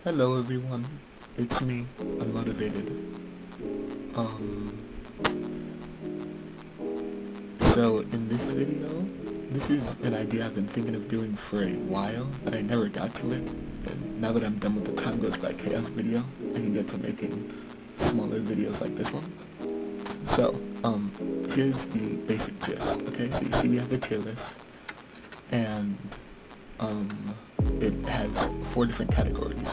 Hello everyone, it's me, unmotivated. So in this video, this is an idea I've been thinking of doing for a while, but I never got to it, and now that I'm done with the Time Goes By Chaos video, I can get to making smaller videos like this one. So, here's the basic gist, okay? So you see we have the tier list, and, it has 4 different categories.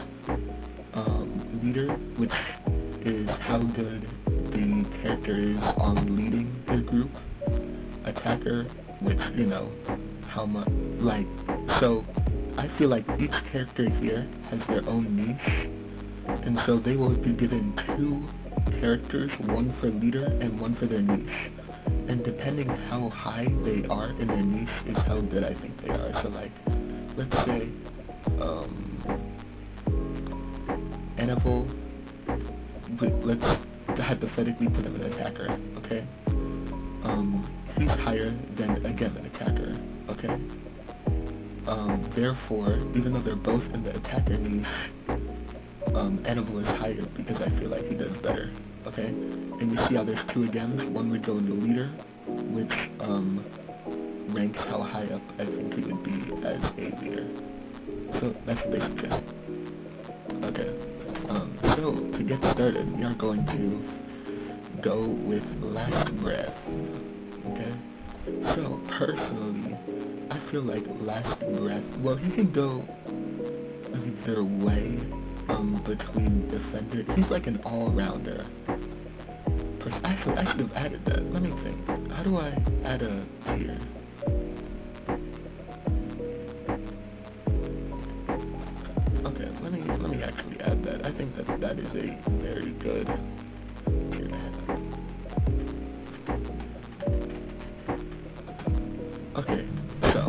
Leader, which is how good the character is on leading his group. Attacker, which, you know, how much, like, so, I feel like each character here has their own niche, and so they will be given 2 characters, one for leader and one for their niche. And depending how high they are in their niche is how good I think they are. So like, let's say, Annabelle, let's hypothetically put him an attacker, okay? He's higher than, again, an attacker, okay? Therefore, even though they're both in the attacker niche, Annabelle is higher because I feel like he does better, okay? And you see how there's 2 again, one would go in the leader, which, ranks how high up I think he would be as a leader. So, that's the basic check. Okay. So, to get started, we are going to go with Last Breath, okay? So, personally, I feel like Last Breath, well, he can go either way, between defender. He's like an all-rounder. Actually, I should have added that. Let me think. How do I add a tier? Okay, let me actually add that. I think that is a very good tier to have. Okay, so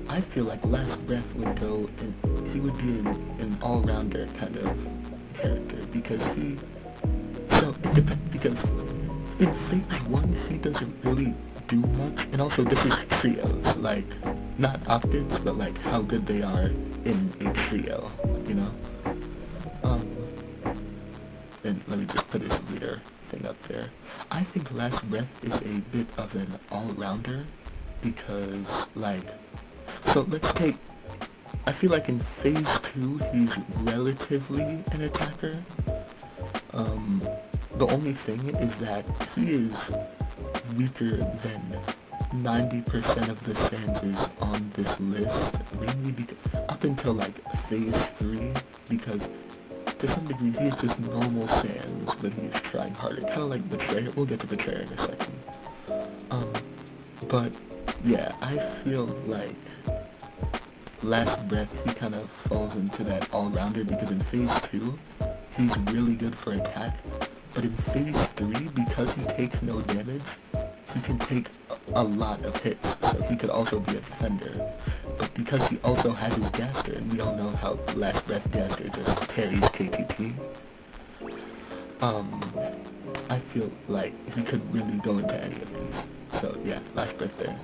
I feel like Last Breath would go in, he would be an all-rounder kind of character, because because in phase 1 he doesn't really do much, and also this is trios, like, not optics, but like how good they are in a trio, you know? And let me just put his leader thing up there. I think Last Breath is a bit of an all-rounder, because, like, so let's take, I feel like in phase 2 he's relatively an attacker. The only thing is that he is weaker than 90% of the stanzas on this list, mainly because, up until like phase 3, because to some degree he is just normal stands, but he is trying harder, kind of like Betrayer. We'll get to Betrayer in a second. But yeah, I feel like Last Breath, he kind of falls into that all-rounder, because in phase 2, he's really good for attack, but in phase 3, because he takes no damage, he can take a lot of hits, so he could also be a defender. But because he also has his Gaster, and we all know how Last Breath Gaster just carries KTT, I feel like he could really go into any of these. So yeah, Last Breath there.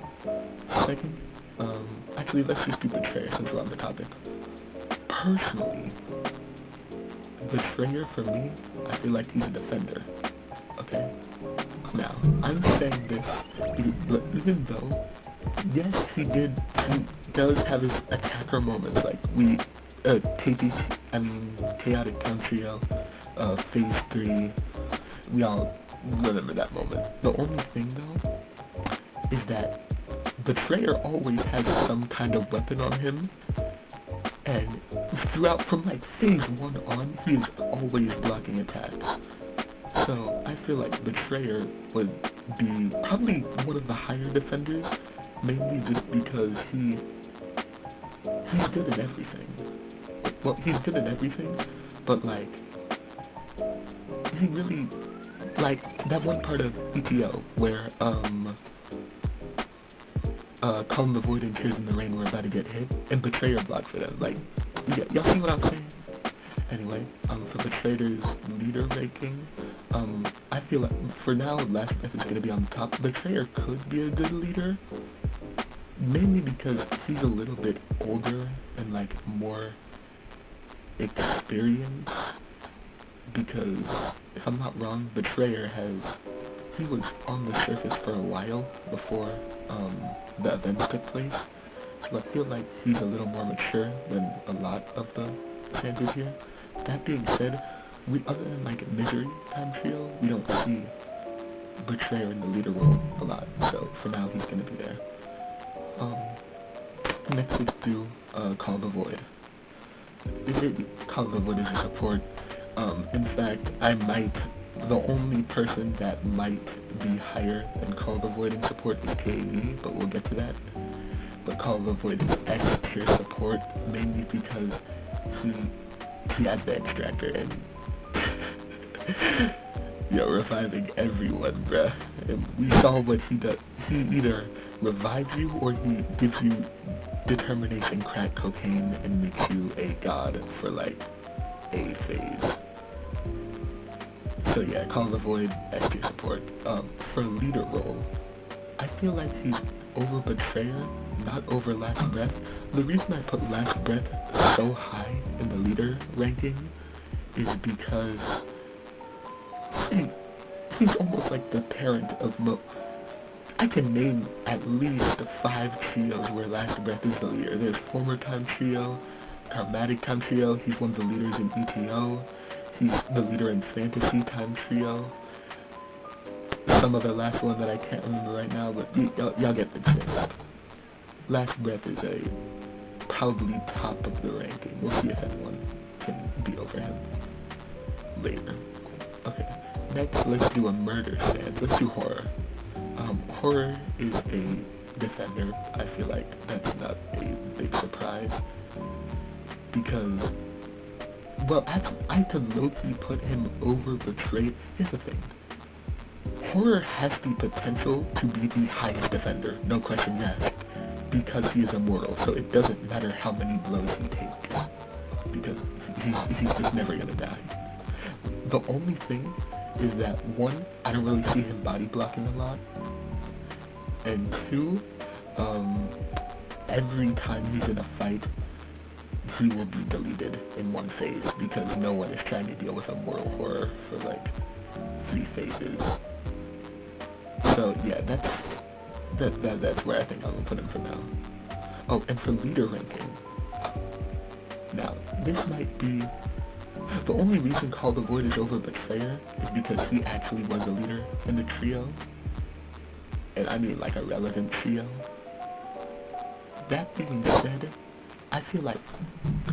Second, actually let's just do Betrayer since we're on the topic. Personally, Betrayer for me, I feel like he's a defender, okay? Now, I'm saying this, even though, yes, he does have his attacker moments, like Chaotic Town Trio, phase 3, we all remember that moment. The only thing though, is that Betrayer always has some kind of weapon on him, and throughout, from like phase 1 on, he is always blocking attacks. So, I feel like Betrayer would be probably one of the higher defenders, mainly just because he's good at everything. Well, he's good at everything, but like, he really, like, that one part of ETO where, Calm the Void and Tears in the Rain were about to get hit, and Betrayer blocked for them. Like, y'all see what I'm saying? Anyway, for Betrayer's leader ranking, I feel like, for now, Last Breath is gonna be on top. Betrayer could be a good leader, mainly because he's a little bit older and, like, more experienced, because, if I'm not wrong, Betrayer he was on the surface for a while before, the events took place, so I feel like he's a little more mature than a lot of the Santas here. That being said, other than, like, Misery time trio, we don't see Betrayer in the leader role a lot, so for now he's gonna be there. Next let's do, Call the Void. Call the Void is a support. In fact, the only person that might be higher than Call the Void in support is KAV, but we'll get to that. But Call the Void is S tier support, mainly because he has the extractor and yo, reviving everyone, bruh. And we saw what he does. He either revives you or he gives you determination crack cocaine and makes you a god for like a phase. So yeah, Call the Void, S tier support. For leader role, I feel like he's over Betrayer, not over Last Breath. The reason I put Last Breath so high in the leader ranking is because he's almost like the parent of I can name at least 5 trios where Last Breath is the leader. There's Former Time Trio, Karmatic Time Trio, he's one of the leaders in ETO, he's the leader in Fantasy Time Trio. Some other last one that I can't remember right now, but y'all get the gist. Last Breath is probably top of the ranking. We'll see if anyone can be over him later. Okay, next let's do a murder stand. Let's do horror. Horror is a defender. I feel like that's not a big surprise, because, well, I could low-key put him over Betrayer. Here's the thing. Horror has the potential to be the highest defender, no question asked, because he is immortal, so it doesn't matter how many blows he takes, because he's just never gonna die. The only thing is that, one, I don't really see him body blocking a lot, and two, every time he's in a fight, he will be deleted in one phase, because no one is trying to deal with a mortal horror for like 3 phases. So yeah, that's where I think I'm gonna put him for now. Oh, and for leader ranking, now this might be the only reason Call the Void is over Betrayer is because he actually was a leader in the trio, and I mean like a relevant trio. That being said, I feel like,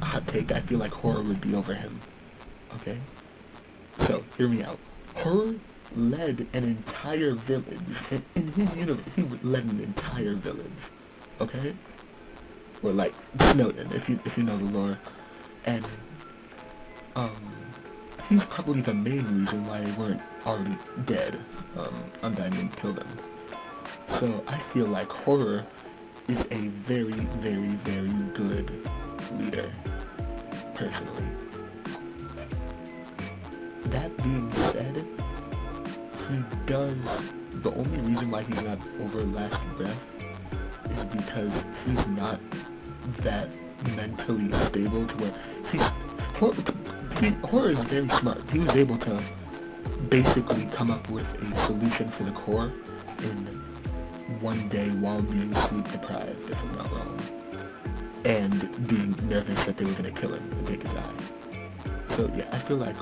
hot take, I feel like Horror would be over him. Okay? So, hear me out. Horror led an entire village. In his universe, he led an entire village. Okay? Or like, Snowden, if you know the lore. And, he's probably the main reason why they weren't already dead. Undyne didn't kill them. So, I feel like Horror is a very, very, very good leader, personally. That being said, the only reason why he's not over Last Breath is because he's not that mentally stable to where Horror is very smart. He was able to basically come up with a solution for the core in one day while being sleep deprived, if I'm not wrong, and being nervous that they were gonna kill him and take his eye. So yeah, I feel like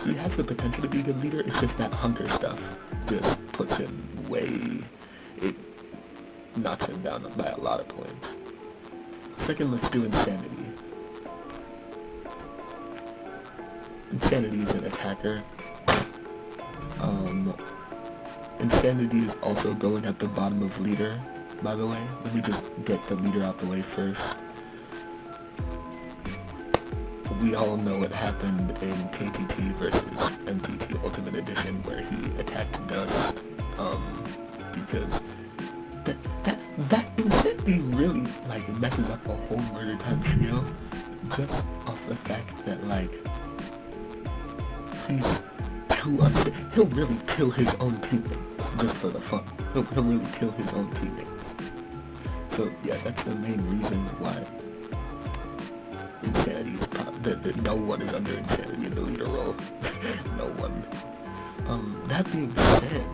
he has the potential to be a good leader. It's just that hunter stuff just puts him it knocks him down by a lot of points. Second, let's do Insanity. Insanity is an attacker. Insanity is also going at the bottom of leader, by the way. Let me just get the leader out the way first. We all know what happened in KTT versus MTT Ultimate Edition where he attacked Dust, because that instantly really, like, messes up the whole Murder Time trio, just off the fact that, like, he's too unstable. He'll really kill his own teammate just for the fun. He'll really kill his own teammate. So yeah, that's the main reason why insanity is that no one is under insanity in the leader role. No one. That being said,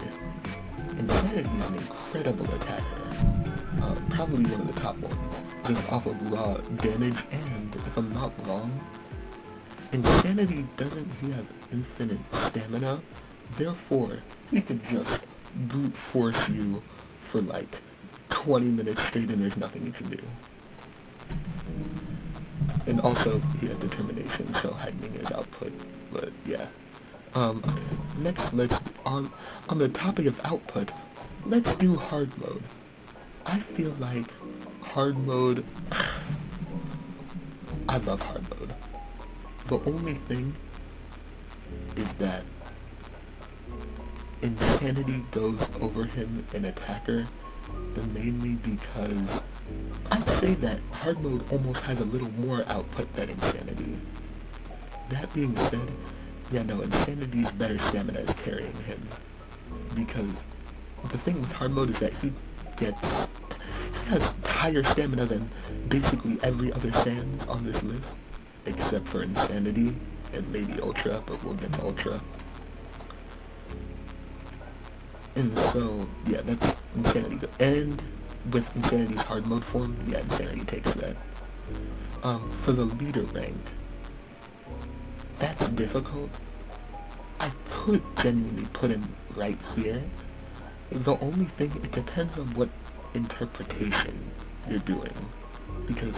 insanity is an incredible attacker. Probably one of the top ones, just off of raw damage, and if I'm not wrong, insanity doesn't have infinite stamina, therefore he can just brute force you for like 20 minutes straight and there's nothing you can do. And also, he has determination, so heightening his output, but yeah. Next, on the topic of output, let's do hard mode. I feel like hard mode, I love hard mode. The only thing is that insanity goes over him in attacker, mainly because I'd say that hard mode almost has a little more output than insanity. That being said, yeah, no, insanity's better stamina is carrying him, because the thing with hard mode is that he has higher stamina than basically every other Sans on this list, except for insanity and maybe ultra, but we'll get to ultra. And so, yeah, that's insanity. And with insanity's hard mode form, yeah, insanity takes that. For the leader rank, that's difficult. I could genuinely put him right here. The only thing, it depends on what interpretation you're doing. Because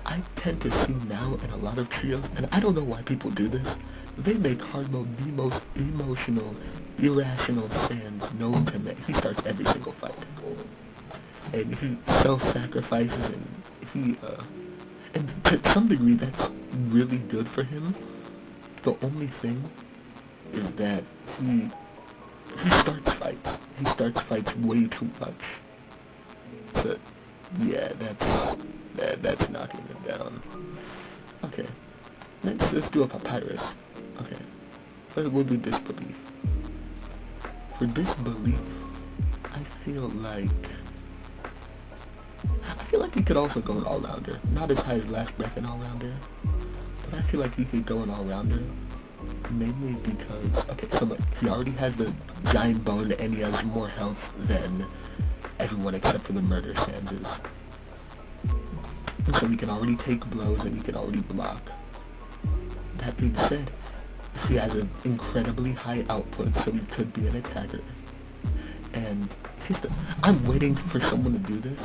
I tend to see now in a lot of trios, and I don't know why people do this, they make hard mode the most emotional, irrational Sans known to man. He starts every single fight. And he self-sacrifices, and and to some degree that's really good for him. The only thing is that he starts fights. He starts fights way too much. But yeah, that's knocking him down. Okay, let's do a papyrus. Okay, we'll do disbelief. For disbelief, I feel like he could also go an all-rounder. Not as high as Last Breath and all-rounder, but I feel like he could go an all-rounder, mainly because, okay, so look, he already has the giant bone and he has more health than everyone except for the murder Sanses. So he can already take blows and he can already block. That being said, he has an incredibly high output, so he could be an attacker. And I'm waiting for someone to do this.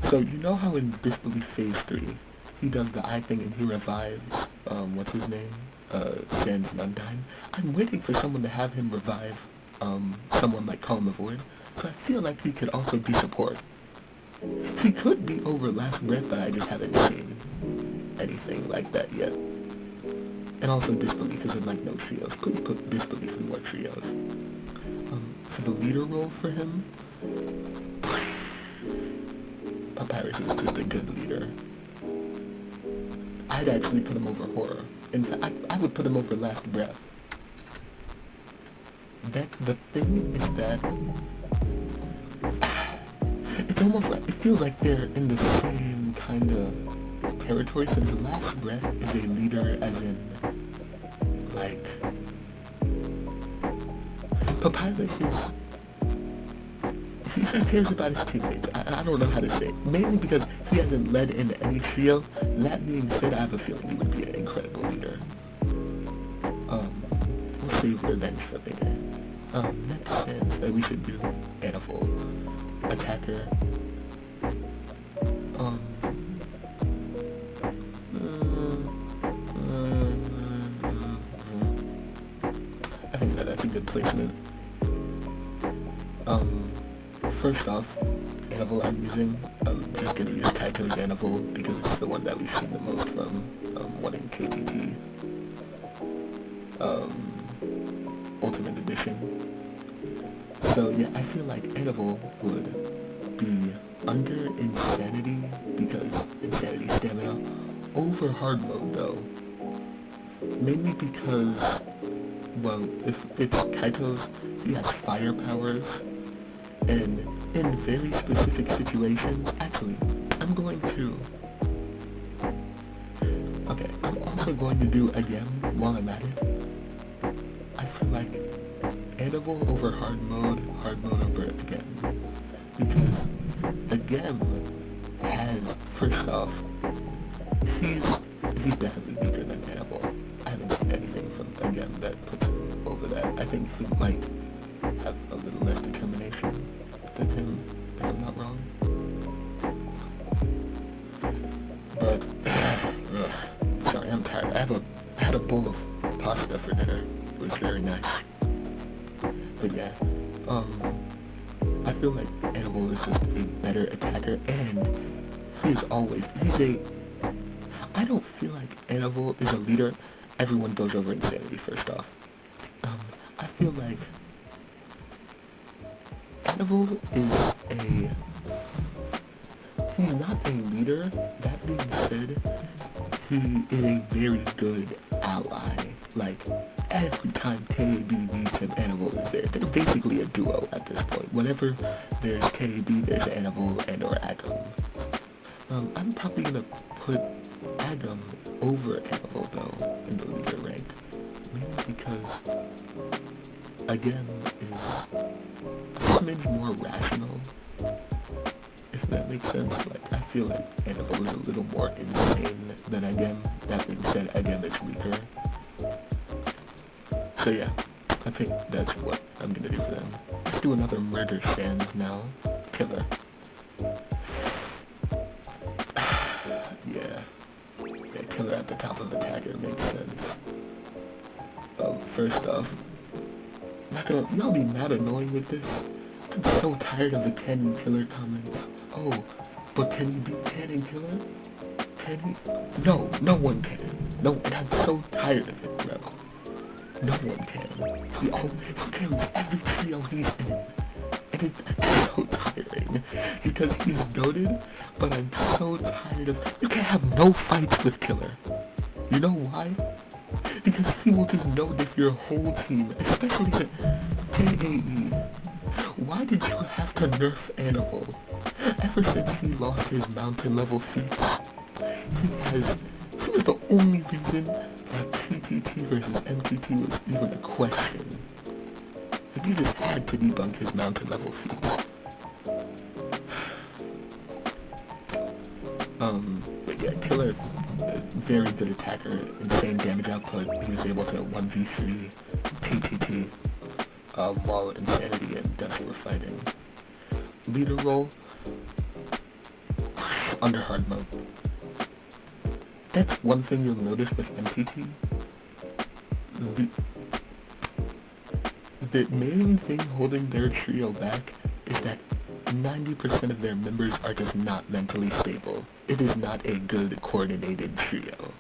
So you know how in Disbelief Phase 3, he does the eye thing and he revives, what's his name? Sans Nundine. I'm waiting for someone to have him revive, someone like Calm the Void. So I feel like he could also be support. He could be over Last Breath, but I just haven't seen anything like that yet. And also Disbelief is in like no trios. Could put Disbelief in more trios. For the leader role for him, Papyrus is just a good leader. I'd actually put him over Horror. In fact, I would put him over Last Breath. The thing is that it's almost like, it feels like they're in the same kind of territory, since Last Breath is a leader as in, like, Papyrus is, he cares about his teammates. I don't know how to say it. Mainly because he hasn't led in any trio. That being said, I have a feeling he would be an incredible leader. We'll save revenge for later. Next Sans we should do Animal. Attacker. I think that's a good placement. First off, Animal I'm using, I'm just gonna use Taito's Animal because it's the one that we've seen the most from, one in KTT, Ultimate Edition. So yeah, I feel like Animal would be under Insanity because Insanity stamina, over Hard Mode though, mainly because well, if it's Kaito's, he has fire powers, and in very specific situations, actually, I'm going to, okay, I'm also going to do again, while I'm at it, I feel like edible over hard mode over again, because again has, first off, he's definitely weaker than edible. I haven't seen anything from again that puts him over that. I think he might have a little less determination than him, if I'm not wrong. But, sorry, I'm tired. I had a bowl of pasta for dinner. It was very nice. But yeah, I feel like Edible is just a better attacker, and he's I don't feel like Edible is a leader. Everyone goes over insanity first off. I feel like Edible he's not a leader. That being said, he is a very good ally. Like, every time KAB needs him, Animal is there. They're basically a duo at this point. Whenever there's KAB, there's Animal and or Agam. I'm probably gonna put Agam over Animal though, in the leader rank. Mainly because, again, is a smidge more rational. If that makes sense, like, I feel like Animal is a little more insane than Agam. That being said, Agam is weaker. So yeah, I think that's what I'm gonna do for them. Let's do another murder stand now. Killer. Yeah, killer at the top of the tagger makes sense. First off, y'all be mad annoying with this. I'm so tired of the Ken and Killer comments. Oh, but can you beat Ken and Killer? Can he? No, no one can. No, and I'm so tired of it, bro. No one can. He carries every trio he's in. And it's so tiring. Because he's goated, but I'm so tired of... You can't have no fights with Killer. You know why? Because he will just notice your whole team, especially the KAE. Why did you have to nerf Animal? Ever since he lost his mountain level feats, he was the only reason that TTT versus MTT was even a question. Like, you just had to debunk his mountain level feats. But yeah, Killer, very good attacker, insane damage output. He was able to 1v3 TTT, while Insanity and Death were fighting. Leader role, under hard mode. That's one thing you'll notice with MTT. The main thing holding their trio back is that 90% of their members are just not mentally stable. It is not a good coordinated trio.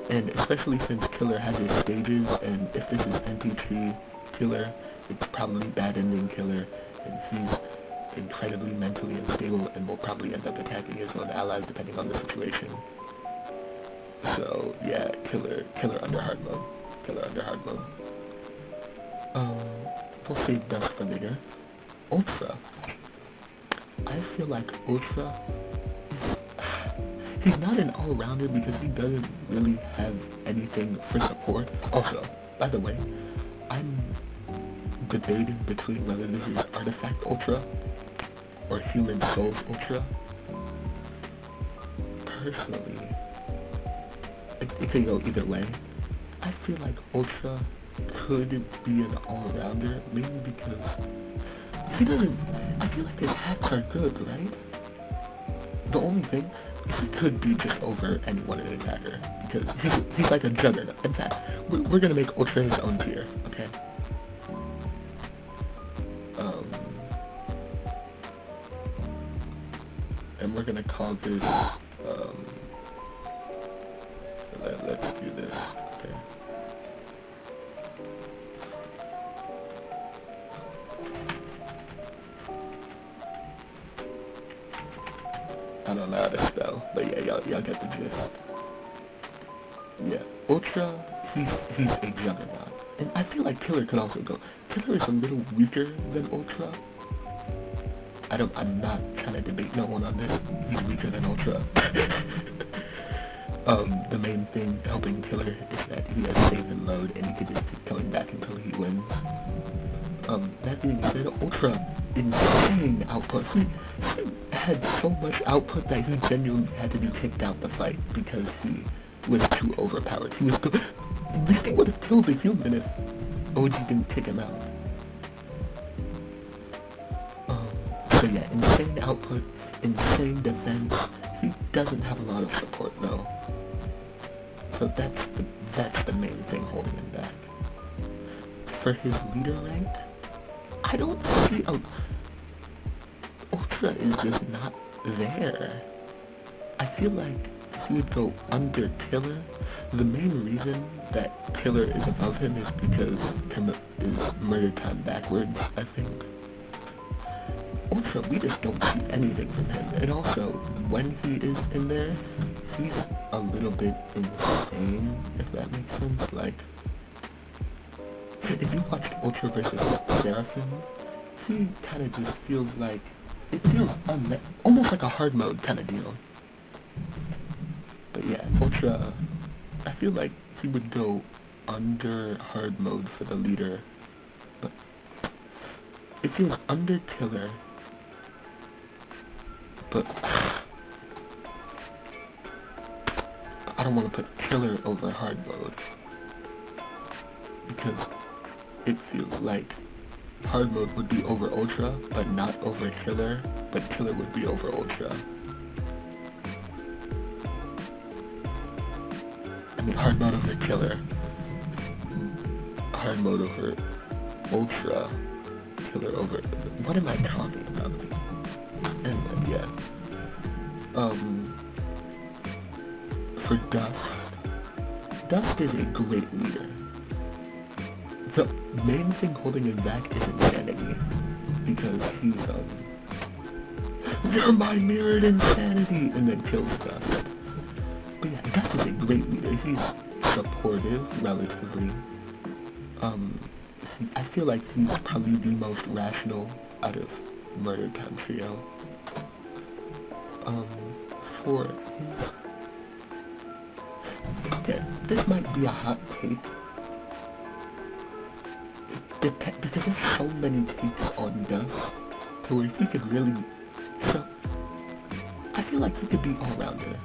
And especially since Killer has his stages, and if this is MTT Killer, it's probably bad ending Killer, and he's incredibly mentally unstable and will probably end up attacking his own allies depending on the situation. So yeah, Killer under hard mode. Killer under hard mode. We'll save Dust for later. Ultra. I feel like Ultra, he's not an all-rounder because he doesn't really have anything for support. Also, by the way, I'm debating between whether this is Artifact Ultra or Human Souls Ultra. Personally, it could go either way. I feel like Ultra could be an all-rounder, mainly because he doesn't... I feel like his hacks are good, right? The only thing, he could be just over anyone in attacker, because he's like a juggernaut. In fact, we're gonna make Ultra his own tier, okay? And we're gonna call this, let's do this, okay? I don't know how to spell, but yeah, y'all get the gist. Yeah, Ultra, he's a juggernaut. And I feel like Killer could also go. Killer is a little weaker than Ultra. I'm not trying to debate no one on this. He's weaker than Ultra. The main thing helping Killer is that he has save and load, and he can just keep coming back until he wins. That being said, Ultra, insane output. He had so much output that he genuinely had to be kicked out the fight because he was too overpowered. He was good. At least he would have killed the human if OG didn't kick him out. So yeah, insane output, insane defense. He doesn't have a lot of support though. So that's the main thing holding him back. For his leader rank, I don't see Ultra is just not there. I feel like he would go under Killer. The main reason that Killer is above him is because Killer is murder time backwards, I think. Also, we just don't see anything from him. And also, when he is in there, he's a little bit insane, if that makes sense. Like, if you watched Ultra versus Seraphim, he kind of just feels like, it feels almost like a hard mode kind of deal. But yeah, Ultra, I feel like he would go under hard mode for the leader, but it feels under Killer, but I don't want to put Killer over hard mode, because it feels like hard mode would be over Ultra, but not over Killer, but Killer would be over Ultra. I mean, hard mode over Killer, hard mode over Ultra, Killer over... What am I talking about? Anyway, yeah. For Dust is a great leader. The main thing holding him back is insanity, because he's, you're my mirrored insanity, and then kills Dust. But yeah, Dust is a great leader. He's supportive, relatively. I feel like he's probably the most rational out of Murder Time Trio. Okay, this might be a hot take. Because there's so many takes on Dust, to where he could really... So, I feel like he could be all-rounder.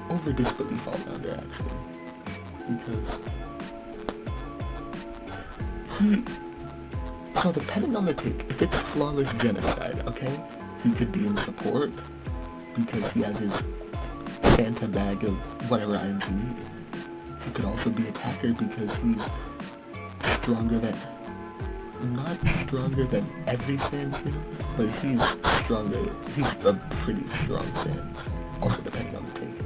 Over disbelief all-rounder, actually. Because... So depending on the take, if it's flawless genocide, okay, he could be in support, because he has his Santa bag of whatever items he needs. He could also be attacker because he's stronger than, not stronger than every Sandman, but he's stronger, he's a pretty strong Sand, also depending on the take.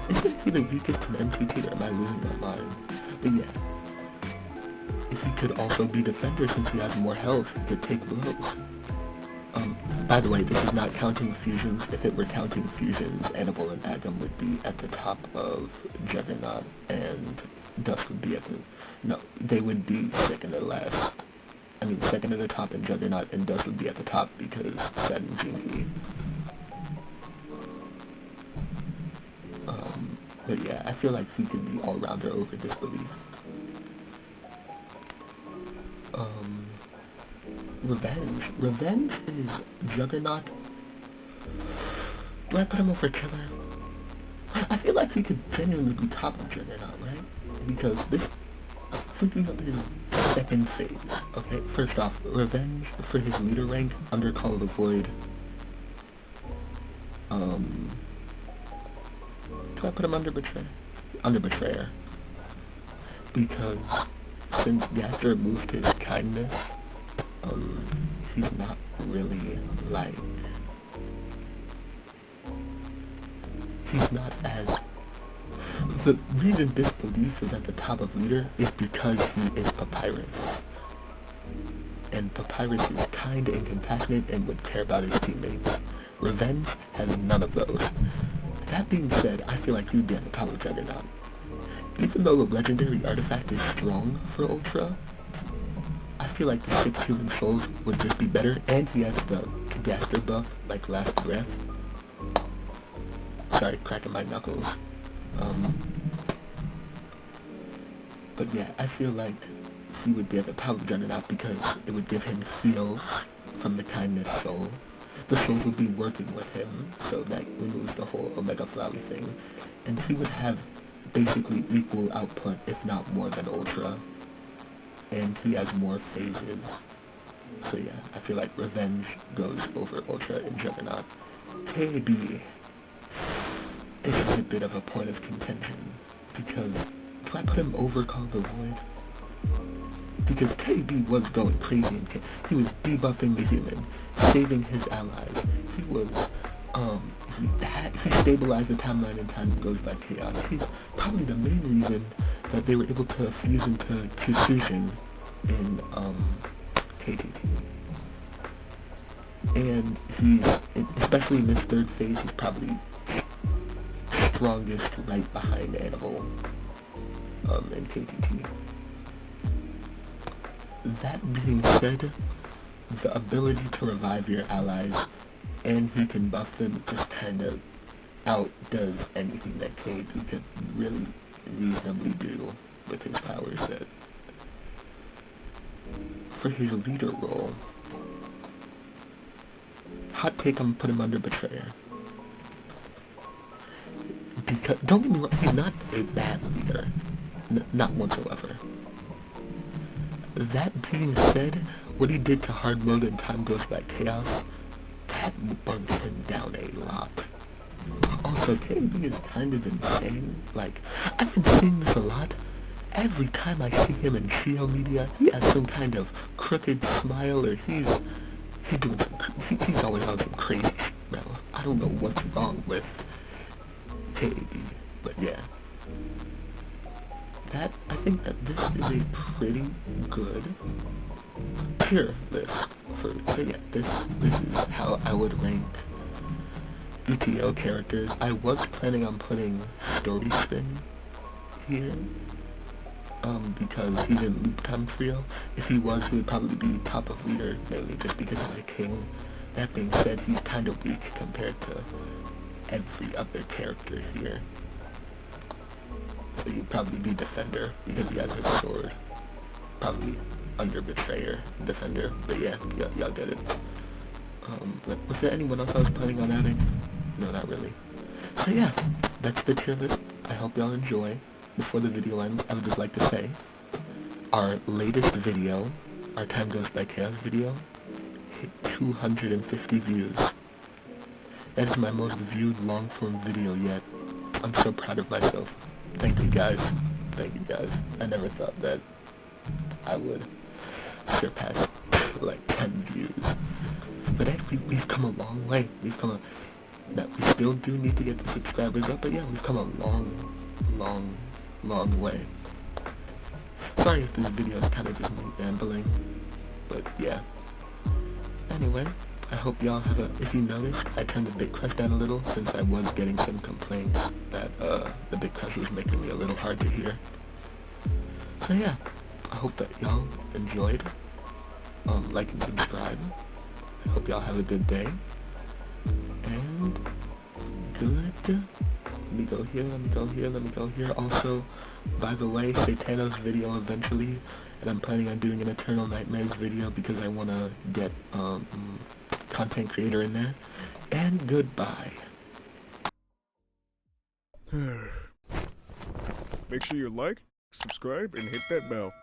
Is this either weakest to an MCT, or am I losing my mind? But yeah. If he could also be defender since he has more health, he could take blows. By the way, this is not counting fusions. If it were counting fusions, Annabelle and Adam would be at the top of Juggernaut, and Dust would be at the... No, they would be second to last. I mean, second to the top in Juggernaut, and Dust would be at the top because that is GP. But yeah, I feel like he could be all-rounder over Disbelief. Revenge is Juggernaut. Do I put him over Killer? I feel like he could genuinely be top of Juggernaut, right? Because this, thinking of his second phase, okay? First off, Revenge for his leader rank under Call of the Void. Do I put him under Betrayer? Under Betrayer. Because since Yaster moved his kindness, he's not really, like, he's not as, the reason Disbelief is at the top of leader is because he is Papyrus, and Papyrus is kind and compassionate and would care about his teammates. Revenge has none of those. That being said, I feel like he'd be at the top of Juggernaut. even though the legendary artifact is strong for Ultra, I feel like the 6 human souls would just be better, and he has the caster buff, like last breath. Sorry, cracking my knuckles. But yeah, I feel like he would be able to probably gun it out because it would give him heals from the kindness soul. The souls would be working with him, so that removes the whole Omega Flowy thing. And he would have basically equal output, if not more than Ultra. And he has more phases. So yeah, I feel like Revenge goes over Ultra and Juggernaut. KB is a bit of a point of contention, because do I put him over Call the Void? Because KB was going crazy and he was debuffing the human, saving his allies. He was, he stabilized the timeline and time goes by chaos. He's probably the main reason that they were able to fuse into Fusion in, KTT. And he's, especially in this third phase, he's probably strongest right behind Animal, in KTT. That being said, the ability to revive your allies, and he can buff them, just kind of outdoes anything that KP could really reasonably do with his power set. For his leader role, hot take, I'm gonna put him under Betrayer. Because, don't get me wrong, he's not a bad leader. Not whatsoever. That being said, what he did to hard mode and time goes by chaos, that burns him down a lot. Also, KB is kind of insane. Like, I've been seeing this a lot. Every time I see him in CEO media, he has some kind of crooked smile, or he's doing some, he's going on some crazy shit, bro. I don't know what's wrong with KB, but yeah. I think that this is a pretty good tier list so yeah, this is how I would rank ETO characters. I was planning on putting Story Spin here, because he's in Loop Time Trio. If he was, he would probably be top of leader, mainly just because he's a king. That being said, he's kind of weak compared to every other character here. So he'd probably be Defender, because he has his sword. Probably under Betrayer, Defender, but yeah, y'all get it. But was there anyone else I was planning on adding? No, not really. So yeah, that's the tier list. I hope y'all enjoy. Before the video ends, I would just like to say, our latest video, our Time Goes By Chaos video, hit 250 views. That is my most viewed long-form video yet. I'm so proud of myself. Thank you guys. Thank you guys. I never thought that I would surpass like 10 views. But actually, we've come a long way. We've come now, we still do need to get the subscribers up, but yeah, we've come a long way. Sorry if this video is kind of just me rambling, but yeah. Anyway, I hope y'all have a, if you noticed, I turned the big crush down a little since I was getting some complaints that the big crush was making me a little hard to hear. So yeah, I hope that y'all enjoyed. Like and subscribe. I hope y'all have a good day. And good. Let me go here, let me go here, let me go here. Also, by the way, Satano's video eventually, and I'm planning on doing an Eternal Nightmares video because I want to get content creator in there. And goodbye. Make sure you like, subscribe, and hit that bell.